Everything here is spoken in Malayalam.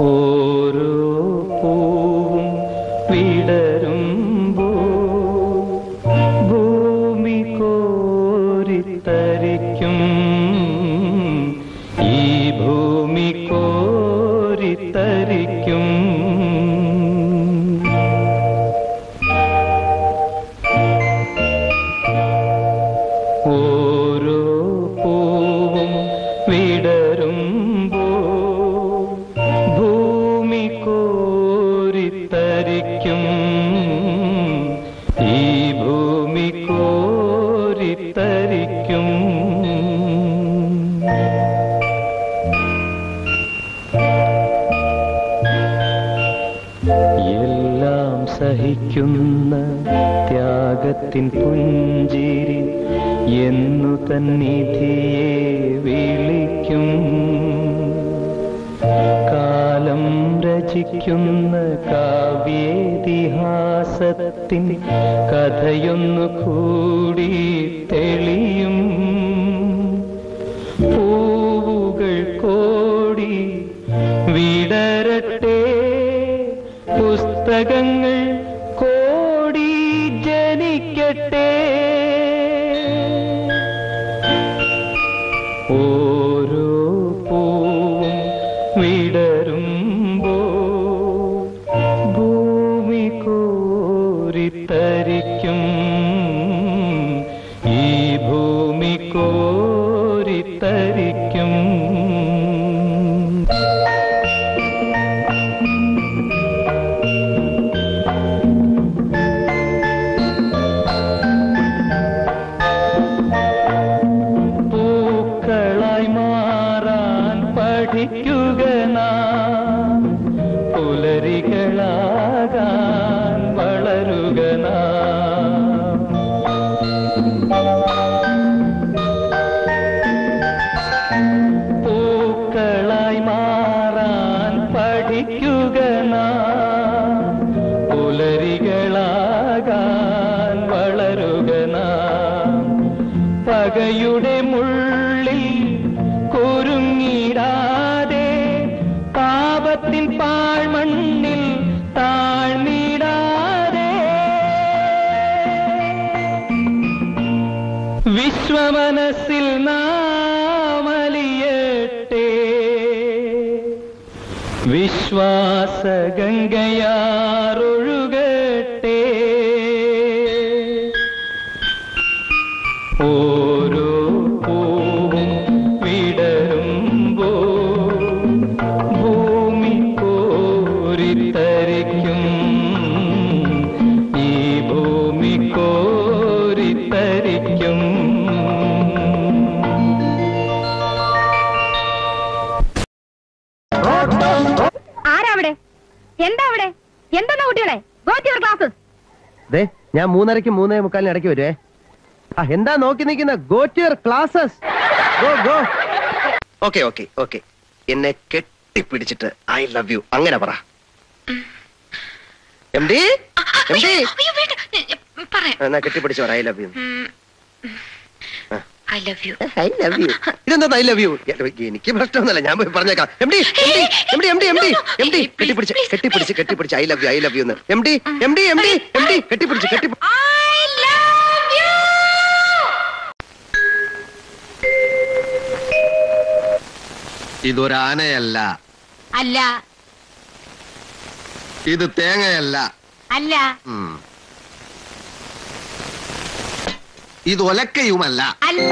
ഓരോ പൂവും വിടരുമ്പോ ഭൂമി കോരിത്തരിക്കും, ഈ ഭൂമി കോരിത്തരിക്കും. ഓരോ പൂവും വിടരുമ്പോ ഭൂമി കോരിത്തരിക്കും, ഈ ഭൂമി കോരിത്തരിക്കും. എല്ലാം സഹിക്കുന്ന ത്യാഗത്തിൻ പുഞ്ചിരി എന്നു തന്നിധിയെ വിളിക്കും. കാലം രചിക്കുന്ന കാവ്യേതിഹാസത്തിൻ കഥയൊന്നു കൂടി തെളിയും. പൂവുകൾ കോടി വിടരട്ടെ, പുസ്തകങ്ങൾ കോടി ജനിക്കട്ടെ. ഓരോ പൂവും വിടരുമ്പോ ഭൂമി കോരിത്തരിക്കും, ഈ ഭൂമി കോരിത്തരിക്കും. പഠിക്കുക നാം, പുലരികളാകാൻ വളരുക നാം. പൂക്കളായി മാറാൻ പഠിക്കുക നാം, പുലരികളാകാൻ വളരുക നാം. പകയുടെ മുള്ളിൽ കുരുങ്ങിടാതെ, പാപത്തിൻ പാഴ്മണ്ണിൽ താഴ്ന്നിടാതെ, വിശ്വമനസ്സിൽ നാമലിയട്ടെ, വിശ്വാസഗംഗയാറൊഴുകട്ടെ. ഓരോ പൂവും വിടരുമ്പോ ഭൂമി കോരിത്തരിക്കും, ഈ ഭൂമി കോരിത്തരിക്കും. ആരാവിടെ? എന്താ അവിടെ? എന്താ കുട്ടികളെ? Go to your classes. ഞാൻ 3:30 3:45 ഇടയ്ക്ക് വരുവേ. എന്താ നോക്കി നിൽക്കുന്ന? Go to your classes. Go. Okay okay okay. എന്നെ കെട്ടിപ്പിടിച്ചിട്ട് ഐ ലവ് യു അങ്ങനെ പറ. എംഡി എന്നാ കെട്ടിപ്പിടിച്ച് പറ I love you. I love you. I love you. ഇതെന്താ ഐ ലവ് യു? എനിക്ക് പ്രശ്നമൊന്നുമല്ല, ഞാൻ പോയി പറഞ്ഞേക്കാം. എംഡി കെട്ടിപ്പിടിച്ച് ഐ ലവ് യു എന്ന്. എംഡി കെട്ടിപ്പിടിച്ച് ഇതൊരാനയല്ല. അല്ല. ഇത് തേങ്ങയല്ല. അല്ല. ഇത് ഒലക്കയുമല്ല. അല്ല.